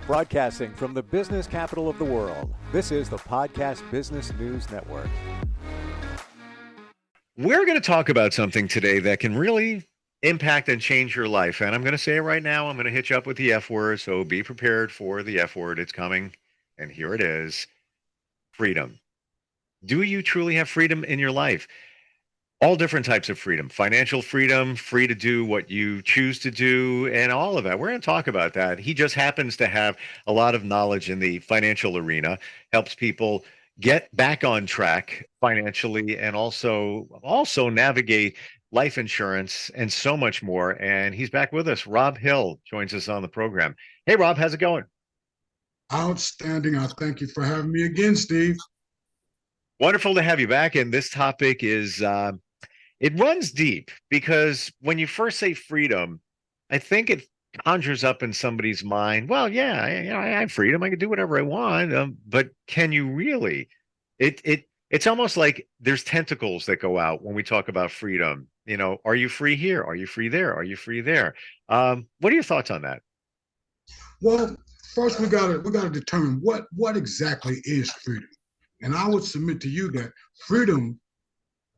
Broadcasting from the business capital of the world, this is the Podcast Business News Network. We're going to talk about something today that can really impact and change your life. And I'm going to say it right now. I'm going to hit you up with the F word. So be prepared for the F word. It's coming. And here it is: freedom. Do you truly have freedom in your life? All different types of freedom: financial freedom, free to do what you choose to do, and all of that. We're going to talk about that. He just happens to have a lot of knowledge in the financial arena, helps people get back on track financially, and also navigate life insurance and so much more. And he's back with us. Robb Hill joins us on the program. Hey, Robb, how's it going? Outstanding. I thank you for having me again, Steve. Wonderful to have you back. And this topic is it runs deep, because when you first say freedom, I think it conjures up in somebody's mind, well, yeah, I have freedom. I can do whatever I want. But can you really? It's almost like there's tentacles that go out when we talk about freedom. You know, are you free here? Are you free there? Are you free there? What are your thoughts on that? Well, first we gotta determine what exactly is freedom. And I would submit to you that freedom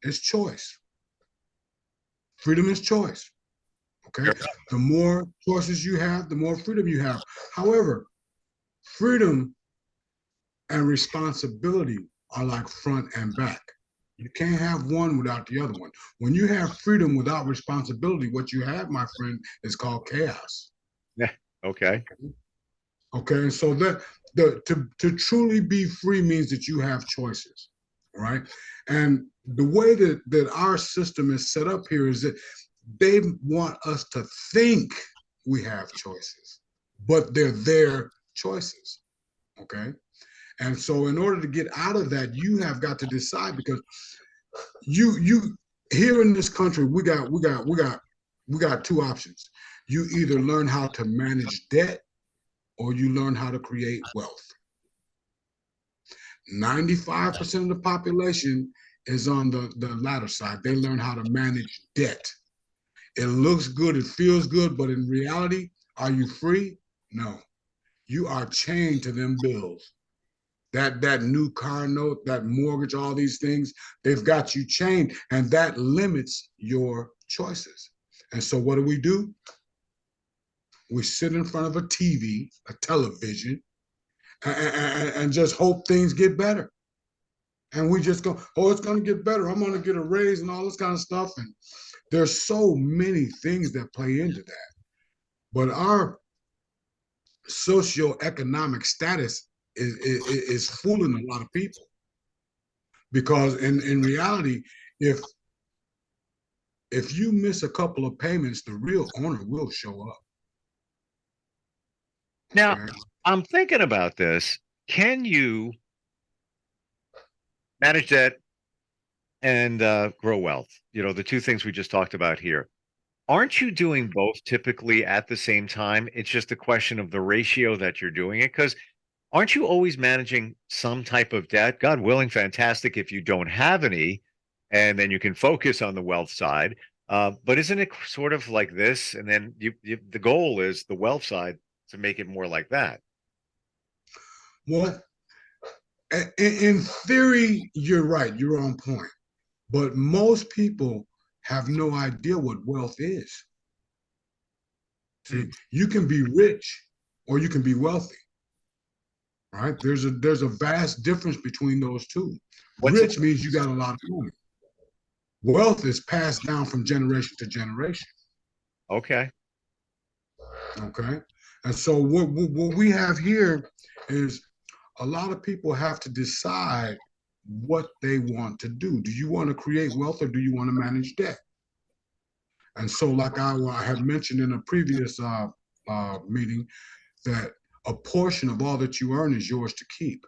is choice. Freedom is choice. Okay. Sure. The more choices you have, the more freedom you have. However, freedom and responsibility are like front and back. You can't have one without the other one. When you have freedom without responsibility, what you have, my friend, is called chaos. Yeah. Okay. Okay. And so to truly be free means that you have choices. Right. And the way that our system is set up here is that they want us to think we have choices, but they're their choices. Okay. And so in order to get out of that, you have got to decide, because you here in this country, we got two options. You either learn how to manage debt, or you learn how to create wealth. 95% of the population is on the latter side. They learn how to manage debt. It looks good, it feels good, but in reality, are you free? No. You are chained to them bills. That new car note, that mortgage, all these things, they've got you chained, and that limits your choices. And so what do? We sit in front of a TV, a television, and just hope things get better. And we just go, oh, it's going to get better. I'm going to get a raise and all this kind of stuff. And there's so many things that play into that. But our socioeconomic status is fooling a lot of people. Because in reality, if you miss a couple of payments, the real owner will show up. Now, okay. I'm thinking about this. Can you manage debt and grow wealth? You know, the two things we just talked about here. Aren't you doing both typically at the same time? It's just a question of the ratio that you're doing it. Because aren't you always managing some type of debt? God willing, fantastic if you don't have any, and then you can focus on the wealth side. But isn't it sort of like this? And then the goal is the wealth side to make it more like that. Well, in theory, you're right. You're on point. But most people have no idea what wealth is. See, you can be rich or you can be wealthy. Right? There's a vast difference between those two. Rich means you got a lot of money. Wealth is passed down from generation to generation. Okay. Okay. And so what we have here is a lot of people have to decide what they want to do. Do you want to create wealth, or do you want to manage debt? And so, like I had mentioned in a previous meeting, that a portion of all that you earn is yours to keep.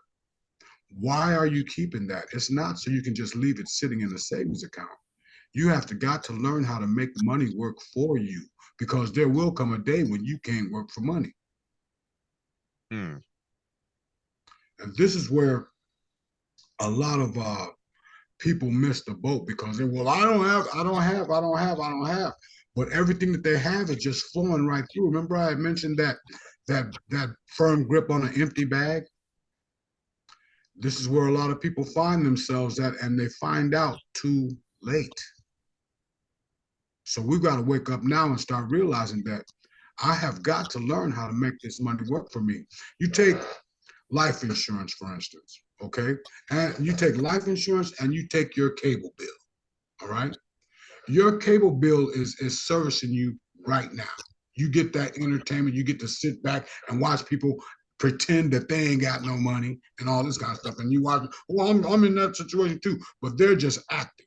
Why are you keeping that? It's not so you can just leave it sitting in a savings account. You have got to learn how to make money work for you, because there will come a day when you can't work for money. And this is where a lot of people miss the boat, because they, well, I don't have. But everything that they have is just flowing right through. Remember I had mentioned that that firm grip on an empty bag. This is where a lot of people find themselves at, and they find out too late. So we've got to wake up now and start realizing that I have got to learn how to make this money work for me. You take life insurance, for instance, okay? And you take life insurance and you take your cable bill, all right? Your cable bill is servicing you right now. You get that entertainment, you get to sit back and watch people pretend that they ain't got no money and all this kind of stuff. And you watch, well, I'm in that situation too, but they're just acting.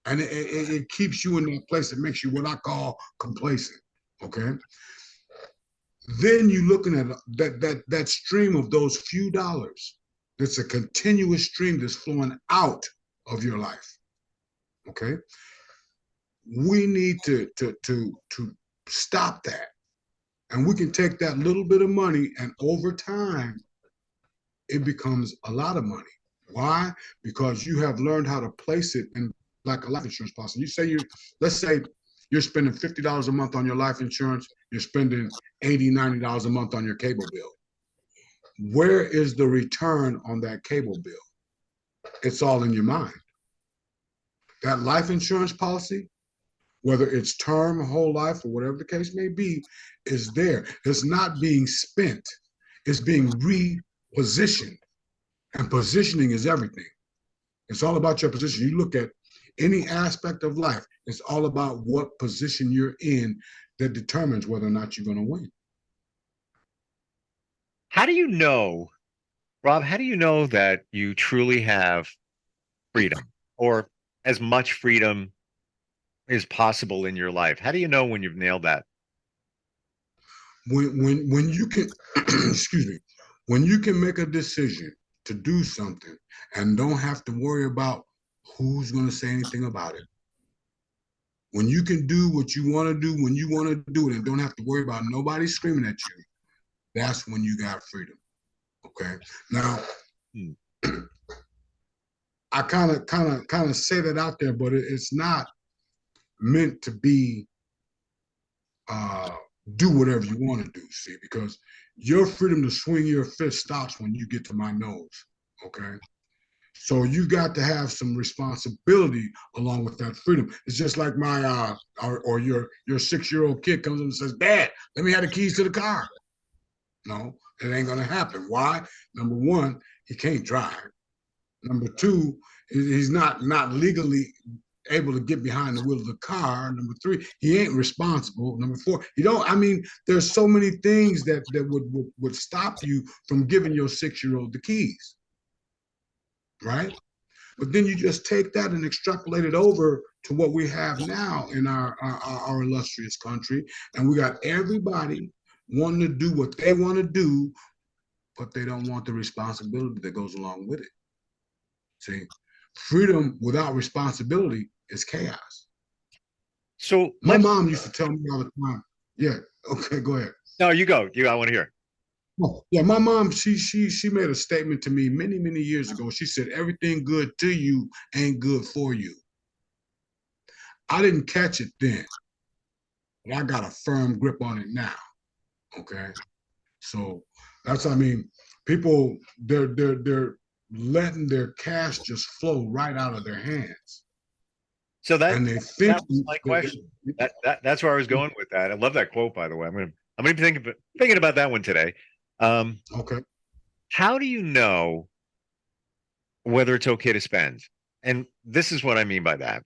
And it keeps you in that place that makes you what I call complacent, okay? Then you're looking at that stream of those few dollars. That's a continuous stream that's flowing out of your life, okay? We need to stop that. And we can take that little bit of money, and over time, it becomes a lot of money. Why? Because you have learned how to place it in like a life insurance policy. Let's say you're spending $50 a month on your life insurance, you're spending $80, $90 a month on your cable bill. Where is the return on that cable bill? It's all in your mind. That life insurance policy, whether it's term, whole life, or whatever the case may be, is there. It's not being spent. It's being repositioned. And positioning is everything. It's all about your position. You look at any aspect of life, it's all about what position you're in that determines whether or not you're going to win. How do you know, Rob, how do you know that you truly have freedom, or as much freedom is possible in your life? How do you know when you've nailed that? When you can excuse me, when you can make a decision to do something and don't have to worry about who's going to say anything about it. When you can do what you want to do when you want to do it and don't have to worry about nobody screaming at you, that's when you got freedom. Okay. Now, I kind of say that out there, but it's not meant to be do whatever you want to do, see, because your freedom to swing your fist stops when you get to my nose, okay? So you got to have some responsibility along with that freedom. It's just like my or your 6-year-old kid comes in and says, "Dad, let me have the keys to the car." No, it ain't gonna happen. Why? Number one, he can't drive. Number two, he's not legally able to get behind the wheel of the car. Number three, he ain't responsible. Number four, there's so many things that would stop you from giving your 6-year-old the keys, right? But then you just take that and extrapolate it over to what we have now in our illustrious country, and we got everybody wanting to do what they want to do, but they don't want the responsibility that goes along with it. See, freedom without responsibility is chaos. So my mom used to tell me all the time. Yeah. Okay, go ahead. No, you go. I want to hear. Oh, yeah, my mom, she made a statement to me many, many years ago. She said, "Everything good to you ain't good for you." I didn't catch it then, but I got a firm grip on it now. Okay. So people they're letting their cash just flow right out of their hands. So and they think that was my question. That's where I was going with that. I love that quote, by the way. I'm gonna be thinking about that one today. Okay. How do you know whether it's okay to spend? And this is what I mean by that.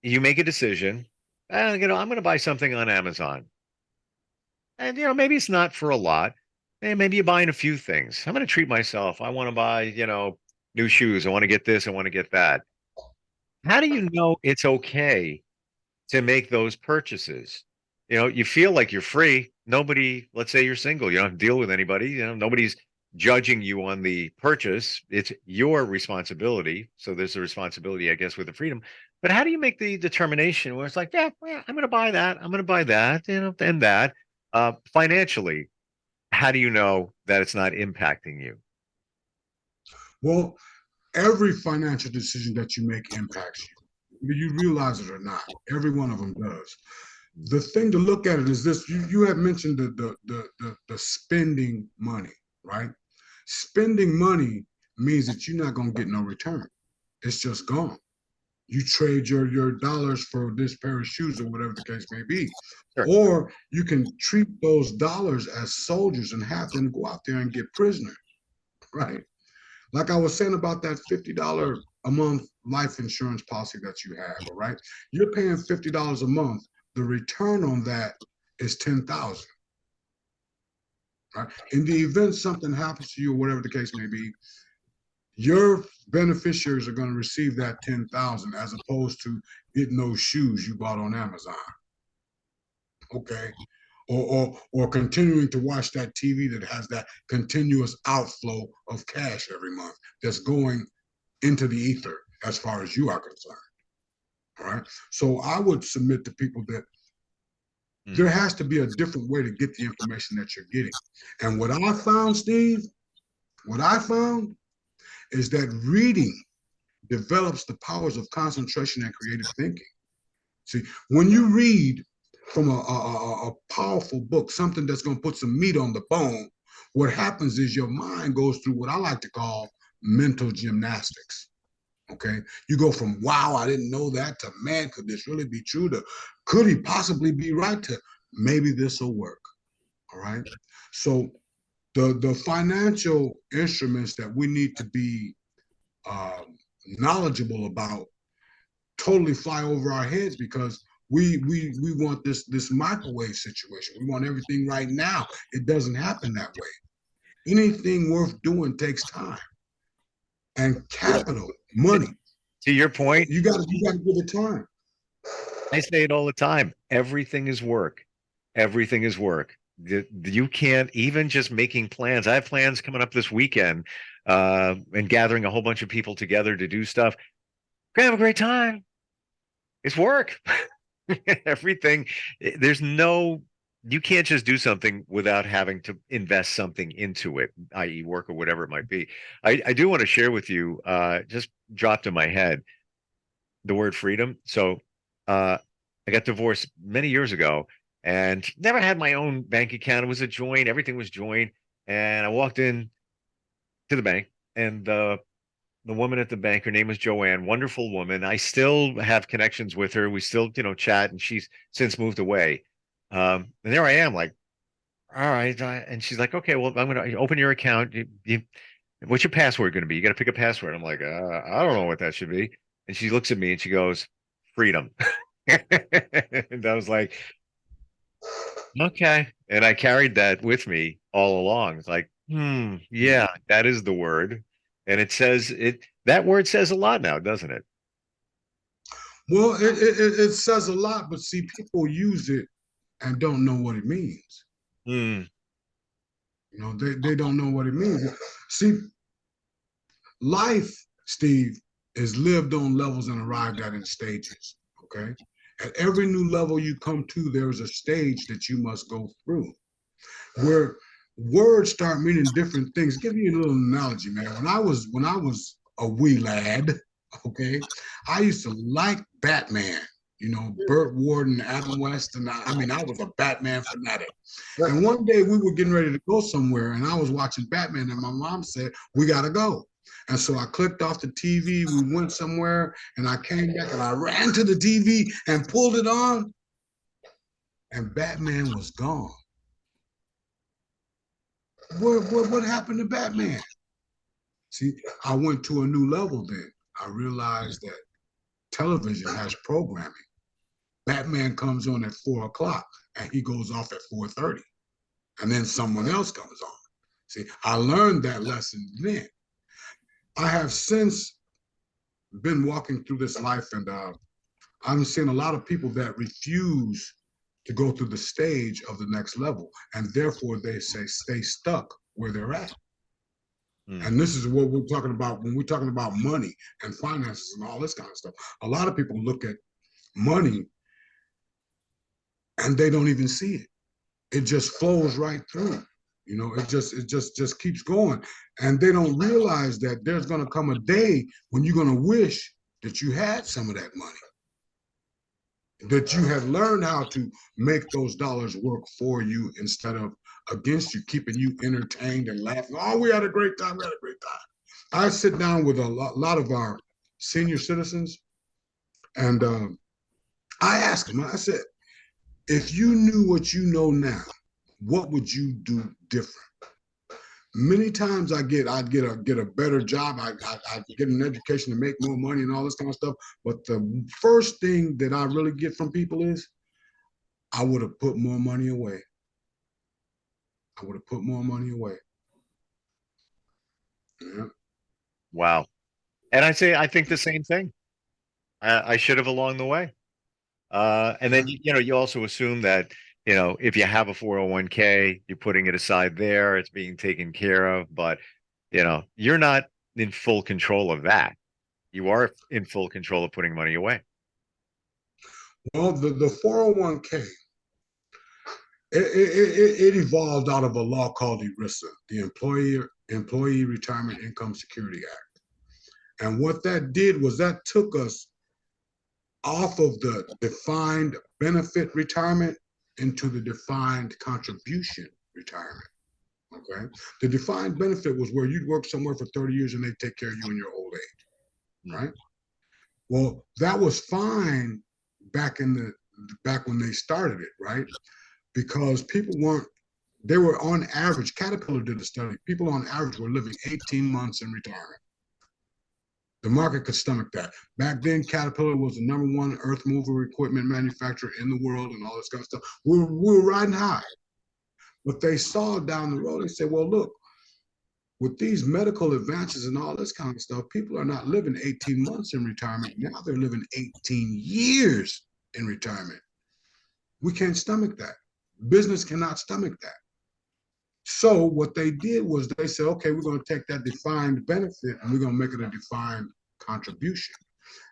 You make a decision. I'm going to buy something on Amazon, and maybe it's not for a lot. And maybe you're buying a few things. I'm going to treat myself. I want to buy new shoes. I want to get this. I want to get that. How do you know it's okay to make those purchases? You feel like you're free. Nobody, let's say you're single, you don't have to deal with anybody. Nobody's judging you on the purchase. It's your responsibility. So there's a responsibility, I guess, with the freedom. But how do you make the determination where it's like, yeah, I'm going to buy that. I'm going to buy that, and that. Financially, how do you know that it's not impacting you? Well, every financial decision that you make impacts you, whether you realize it or not. Every one of them does. The thing to look at it is this: you had mentioned the spending money, right? Spending money means that you're not gonna get no return. It's just gone. You trade your dollars for this pair of shoes or whatever the case may be. Sure. Or you can treat those dollars as soldiers and have them go out there and get prisoners, right? Like I was saying about that $50 a month life insurance policy that you have, all right? You're paying $50 a month. The return on that is 10,000, right? In the event something happens to you or whatever the case may be, your beneficiaries are going to receive that 10,000 as opposed to getting those shoes you bought on Amazon. Okay. Or continuing to watch that TV that has that continuous outflow of cash every month that's going into the ether as far as you are concerned. All right. So I would submit to people that there has to be a different way to get the information that you're getting. And what I found, Steve, what I found is that reading develops the powers of concentration and creative thinking. See, when you read from a powerful book, something that's going to put some meat on the bone, what happens is your mind goes through what I like to call mental gymnastics. Okay. You go from, wow, I didn't know that, to, man, could this really be true, to, could he possibly be right, to, maybe this will work. All right. So the financial instruments that we need to be knowledgeable about totally fly over our heads because we want this microwave situation. We want everything right now. It doesn't happen that way. Anything worth doing takes time and capital, money. To your point, You got to give it time. I say it all the time. Everything is work. Everything is work. You can't even just making plans. I have plans coming up this weekend and gathering a whole bunch of people together to do stuff. Gonna have a great time. It's work. Everything. There's no, you can't just do something without having to invest something into it, i.e. work or whatever it might be. I do want to share with you, just dropped in my head, the word freedom. So I got divorced many years ago and never had my own bank account. It was a joint, everything was joint. And I walked in to the bank and the woman at the bank, her name was Joanne, wonderful woman. I still have connections with her. We still, chat, and she's since moved away. And there I am, like, all right. And she's like, okay, well, I'm going to open your account. What's your password going to be? You got to pick a password. I'm like, I don't know what that should be. And she looks at me and she goes, freedom. And I was like, okay. And I carried that with me all along. It's like, yeah, that is the word. And that word says a lot now, doesn't it? Well, it says a lot, but see, people use it and don't know what it means. They don't know what it means. See, life, Steve, is lived on levels and arrived at in stages. Okay. At every new level you come to, there's a stage that you must go through where words start meaning different things. Give you a little analogy, man. When I was a wee lad, okay, I used to like Batman. Burt Ward, Adam West, and I was a Batman fanatic. And one day we were getting ready to go somewhere, and I was watching Batman, and my mom said, "We gotta go." And so I clicked off the TV. We went somewhere, and I came back, and I ran to the TV and pulled it on, and Batman was gone. What happened to Batman? See, I went to a new level then. I realized that television has programming. Batman comes on at 4 o'clock and he goes off at 4:30. And then someone else comes on. See, I learned that lesson then. I have since been walking through this life and I'm seeing a lot of people that refuse to go through the stage of the next level. And therefore they stay stuck where they're at. And this is what we're talking about when we're talking about money and finances and all this kind of stuff. A lot of people look at money and they don't even see it. It just flows right through. It just keeps going. And they don't realize that there's going to come a day when you're going to wish that you had some of that money. that you had learned how to make those dollars work for you instead of against you, keeping you entertained and laughing. Oh, we had a great time. We had a great time. I sit down with a lot of our senior citizens, and I ask them, I said, if you knew what you know now, what would you do different? Many times I'd get a better job. I get an education to make more money and all this kind of stuff. But the first thing that I really get from people is I would have put more money away. I would have put more money away. Yeah. Wow. And I think the same thing. I should have along the way. And then, Yeah. you also assume that, if you have a 401k, you're putting it aside there, it's being taken care of, but, you're not in full control of that. You are in full control of putting money away. Well, the 401k, it evolved out of a law called ERISA, the Employee Retirement Income Security Act. And what that did was that took us off of the defined benefit retirement into the defined contribution retirement. Okay. The defined benefit was where you'd work somewhere for 30 years and they take care of you in your old age. Right. Well, that was fine back when they started it, right? Because they were on average, Caterpillar did a study, people on average were living 18 months in retirement. The market could stomach that. Back then, Caterpillar was the #1 earth mover equipment manufacturer in the world and all this kind of stuff. We were riding high. But they saw down the road, they said, well, look, with these medical advances and all this kind of stuff, people are not living 18 months in retirement. Now they're living 18 years in retirement. We can't stomach that. Business cannot stomach that. So what they did was they said, okay, we're going to take that defined benefit and we're going to make it a defined contribution.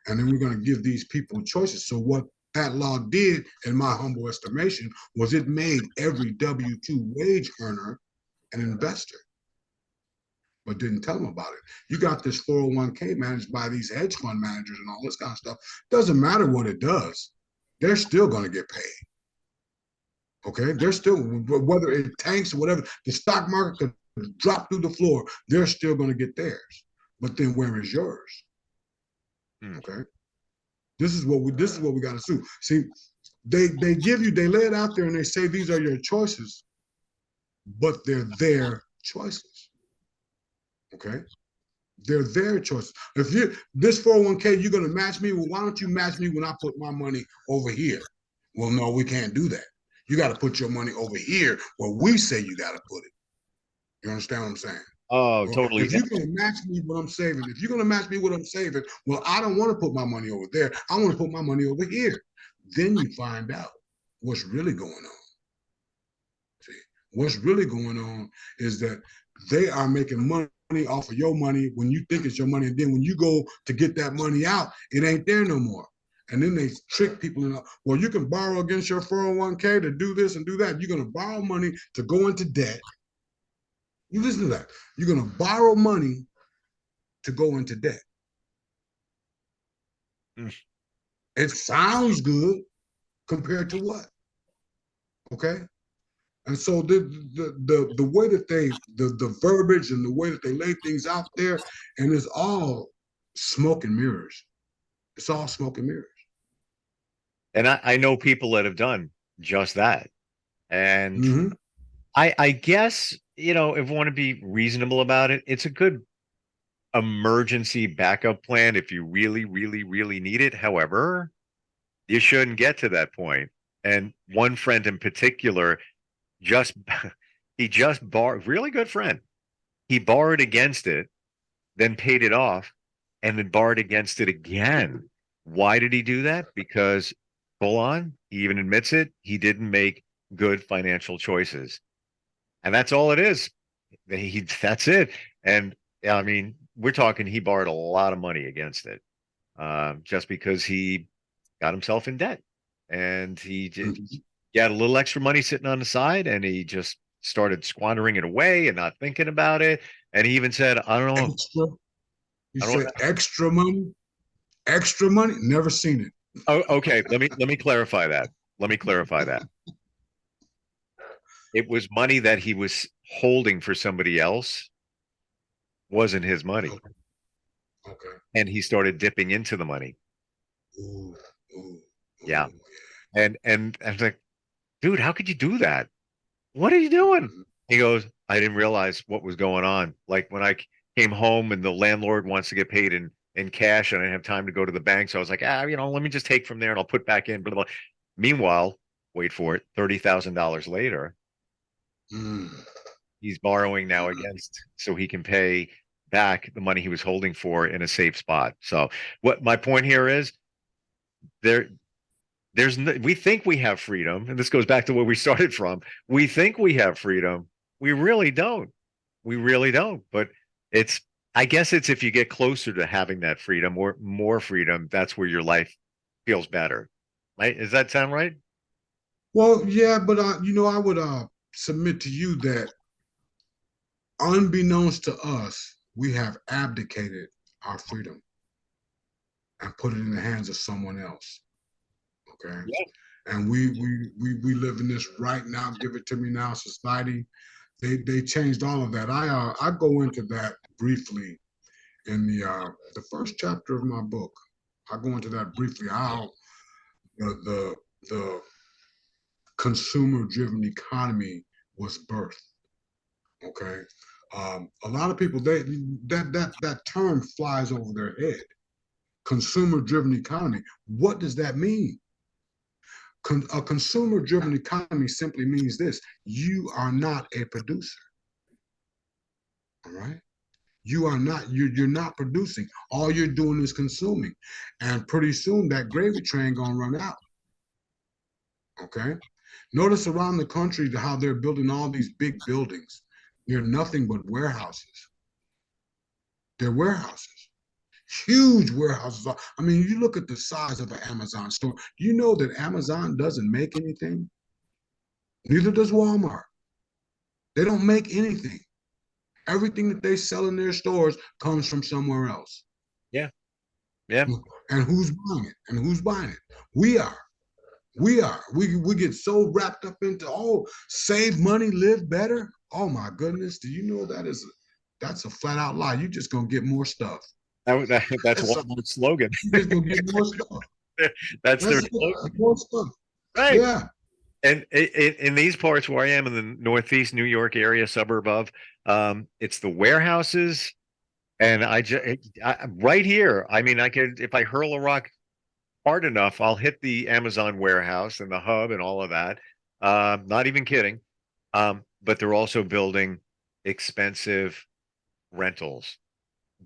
And then we're going to give these people choices. So what that law did, in my humble estimation, was it made every W-2 wage earner an investor, but didn't tell them about it. You got this 401k managed by these hedge fund managers and all this kind of stuff. Doesn't matter what it does. They're still going to get paid. Okay, they're still, whether it tanks or whatever, the stock market could drop through the floor, they're still going to get theirs. But then where is yours? Okay, this is what we got to do. See, they lay it out there and they say these are your choices, but they're their choices. Okay, they're their choices. If this 401k, you're going to match me. Well, why don't you match me when I put my money over here? Well, no, we can't do that. You got to put your money over here where we say you got to put it. You understand what I'm saying? Oh, well, totally. If you're going to match me what I'm saving, well, I don't want to put my money over there. I want to put my money over here. Then you find out what's really going on. See, what's really going on is that they are making money off of your money when you think it's your money. And then when you go to get that money out, it ain't there no more. And then they trick people into, well, you can borrow against your 401k to do this and do that. You're going to borrow money to go into debt. You listen to that. You're going to borrow money to go into debt. It sounds good compared to what? Okay. And so the way that the verbiage and the way that they lay things out there, and it's all smoke and mirrors. It's all smoke and mirrors. And I know people that have done just that. And Mm-hmm. I guess, if we want to be reasonable about it, it's a good emergency backup plan if you really, really, really need it. However, you shouldn't get to that point. And one friend in particular he just borrowed, really good friend. He borrowed against it, then paid it off, and then borrowed against it again. Why did he do that? Because, full on, he even admits it, he didn't make good financial choices. And that's all it is. That's it. And I mean, we're talking, he borrowed a lot of money against it, just because he got himself in debt. And he had a little extra money sitting on the side, and he just started squandering it away and not thinking about it. And he even said, I don't know. Extra. You said extra money? Extra money? Never seen it. Oh, okay. Let me clarify that. Let me clarify that. It was money that he was holding for somebody else, wasn't his money. Okay. Okay. And he started dipping into the money. Ooh, ooh, Yeah. ooh. And I was like, dude, how could you do that? What are you doing? Mhm. He goes, I didn't realize what was going on. Like when I came home and the landlord wants to get paid in cash and I didn't have time to go to the bank. So I was like, let me just take from there and I'll put back in. Blah, blah. Meanwhile, wait for it, $30,000 later, Mm, he's borrowing now mm. against so he can pay back the money he was holding for in a safe spot. So what my point here is there there's no, we think we have freedom, and this goes back to where we started from. We think we have freedom. We really don't. We really don't. But it's I guess it's if you get closer to having that freedom or more freedom, that's where your life feels better. Right? Does that sound right? Well, yeah, but I would submit to you that unbeknownst to us, we have abdicated our freedom and put it in the hands of someone else. Okay. Yeah. And we live in this right now, give it to me now society. They changed all of that. I go into that briefly in the first chapter of my book. I go into that briefly, how the consumer driven economy was birthed. Okay. A lot of people, that term flies over their head. Consumer driven economy. What does that mean? A consumer driven economy simply means this: you are not a producer. All right. You are not, you're not producing. All you're doing is consuming. And pretty soon that gravy train gonna run out. Okay. Notice around the country how they're building all these big buildings. They're nothing but warehouses. They're warehouses. Huge warehouses. I mean, you look at the size of an Amazon store. You know that Amazon doesn't make anything. Neither does Walmart. They don't make anything. Everything that they sell in their stores comes from somewhere else. Yeah. Yeah. And who's buying it? And who's buying it? We are. We are. We get so wrapped up into, oh, save money, live better. Oh my goodness. Do you know that's a flat out lie. You're just gonna get more stuff. That's That's a, Walmart's slogan. you're just gonna get more stuff. That's their That's it. slogan. More stuff. Right. Yeah. And in these parts where I am in the Northeast New York area, suburb of, it's the warehouses, and right here. I mean, I could if I hurl a rock hard enough, I'll hit the Amazon warehouse and the hub and all of that. Not even kidding. But they're also building expensive rentals,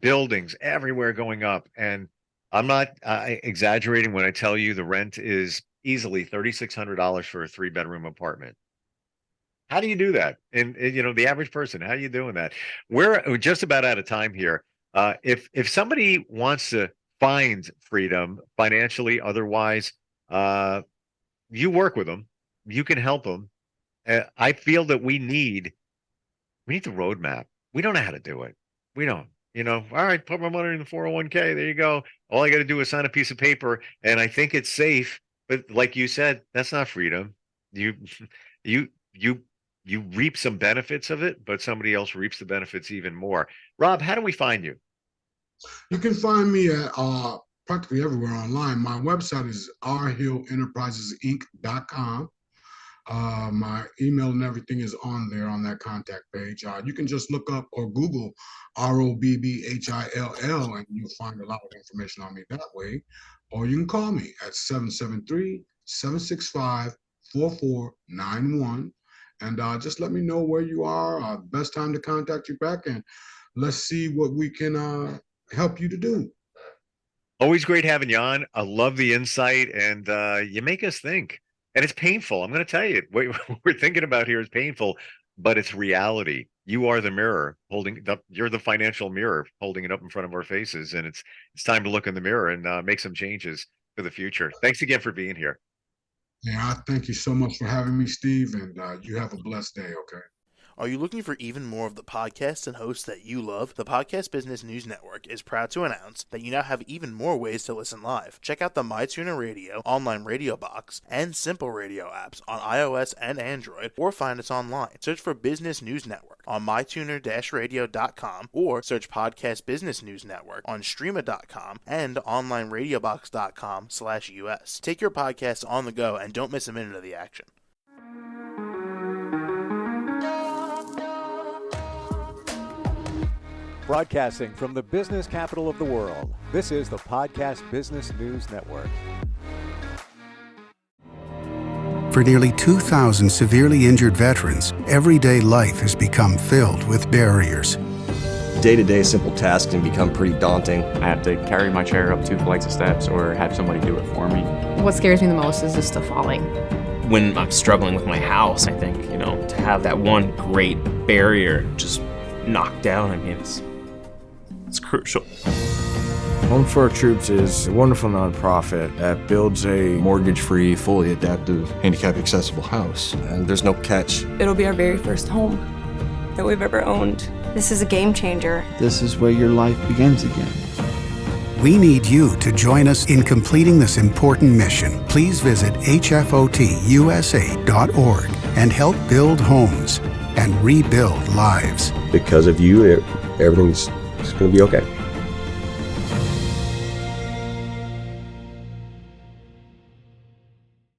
buildings everywhere going up, and I'm not exaggerating when I tell you the rent is easily $3,600 for a three-bedroom apartment. How do you do that? And the average person, how are you doing that? We're just about out of time here. If somebody wants to find freedom financially, otherwise, uh, you work with them, you can help them. I feel that we need the roadmap. We don't know how to do it. We don't. All right, put my money in the 401k. There you go. All I got to do is sign a piece of paper, and I think it's safe. But like you said, that's not freedom. You, you, you, you reap some benefits of it, but somebody else reaps the benefits even more. Rob, how do we find you? You can find me at practically everywhere online. My website is rhillenterprisesinc.com. My email and everything is on there on that contact page. You can just look up or Google ROBBHILL and you'll find a lot of information on me that way. Or you can call me at 773-765-4491. And just let me know where you are, best time to contact you back, and let's see what we can help you to do. Always great having you on. I love the insight, and you make us think. And it's painful. I'm going to tell you, what we're thinking about here is painful, but it's reality. You are the mirror you're the financial mirror holding it up in front of our faces, and it's time to look in the mirror and make some changes for the future. Thanks again for being here. Yeah, I thank you so much for having me, Steve, and you have a blessed day, okay? Are you looking for even more of the podcasts and hosts that you love? The Podcast Business News Network is proud to announce that you now have even more ways to listen live. Check out the MyTuner Radio, online radio box, and Simple Radio apps on iOS and Android, or find us online. Search for Business News Network on mytuner-radio.com, or search Podcast Business News Network on streama.com and onlineradiobox.com/US. Take your podcast on the go and don't miss a minute of the action. Broadcasting from the business capital of the world, this is the Podcast Business News Network. For nearly 2,000 severely injured veterans, everyday life has become filled with barriers. Day-to-day simple tasks can become pretty daunting. I have to carry my chair up 2 flights of steps or have somebody do it for me. What scares me the most is just the falling. When I'm struggling with my house, I think, to have that one great barrier just knocked down, it's crucial. Home for Our Troops is a wonderful nonprofit that builds a mortgage-free, fully adaptive, handicap-accessible house. And there's no catch. It'll be our very first home that we've ever owned. This is a game changer. This is where your life begins again. We need you to join us in completing this important mission. Please visit hfotusa.org and help build homes and rebuild lives. Because of you, everything's going to be okay.